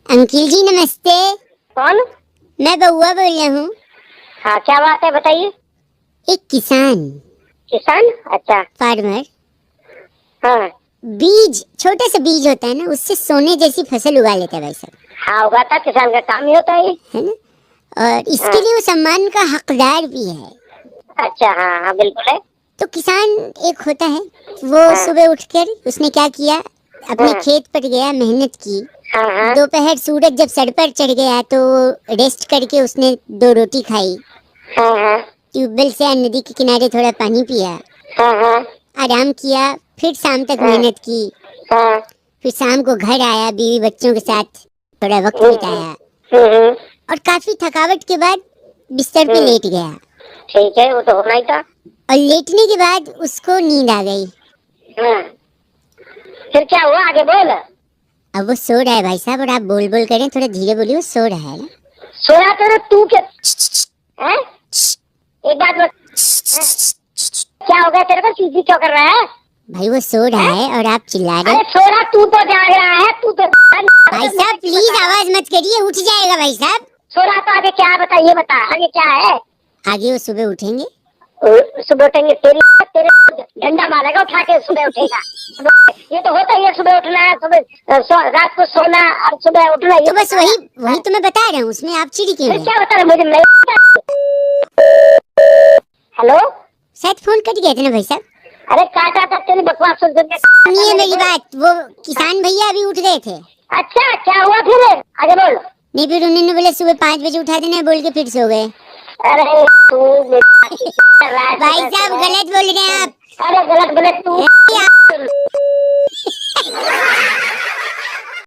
Uncle जी नमस्ते। कौन? मैं बउआ बोल रहा हूँ। हाँ, क्या बात है, बताइए। एक किसान किसान? अच्छा। फार्मर। हाँ बीज, छोटा सा बीज होता है ना, उससे सोने जैसी फसल उगा लेता है भाई साहब, हाँ, उगाता किसान का काम ही होता है ये। है ना। और इसके हाँ। लिए वो सम्मान का हकदार भी है। अच्छा, हाँ हाँ, बिल्कुल है। तो किसान एक होता है, वो हाँ सुबह उठकर उसने क्या किया, अपने हाँ खेत पर गया, मेहनत की। हाँ हाँ दोपहर सूरज जब सर पर चढ़ गया तो रेस्ट करके उसने 2 रोटी खाई, हाँ हाँ ट्यूबवेल से या नदी के किनारे थोड़ा पानी पिया, हाँ हाँ आराम किया, फिर शाम तक हाँ मेहनत की, हाँ। फिर शाम को घर आया, बीवी बच्चों के साथ थोड़ा वक्त बिताया हम्म। और काफी थकावट के बाद बिस्तर पे लेट गया। ठीक है, वो तो होना ही था। और लेटने के बाद उसको नींद आ गई। हाँ, फिर क्या हुआ, आगे बोल। अब वो सो रहा है भाई साहब, और आप बोल बोल करें, थोड़ा धीरे बोलिए, वो सो रहा है ना। सोया तेरे तू क्या है? एक बात बता, क्या हो गया तेरे को, सीधी क्यों कर रहा है? भाई वो सो रहा है और आप चिल्ला रहे। अरे सोरा, तू तो जाग रहा है, तू तो भाई साहब प्लीज आवाज मत करिए, उठ जाएगा भाई साहब। सोरा तो आगे क्या, बता, ये बता आगे क्या है। आगे वो सुबह उठेंगे। सुबह उठेंगे, तेरे तेरे डंडा मारेगा उठा के, सुबह उठेगा। ये तो होता ही है, सुबह उठना है, सुबह रात को सोना और सुबह उठना, ये तो बस वही वही तो मैं बता रहा हूँ, उसमें आप चिड़ी क्यों फिर रहे? क्या बता रहे मुझे नहीं। हेलो, शायद फोन कट गया था ना भाई साहब। अरे काटा था, तेरी बकवास सुन सुन के। सुनिए मेरी बात, वो किसान भैया अभी उठ गए थे। अच्छा, क्या हुआ फिर, आगे बोल। नहीं, फिर उन्होंने बोले सुबह 5 बजे उठा देना बोल के फिर सो गए। अरे तू भाई साहब गलत बोल रहे हैं आप। अरे गलत गलत तू।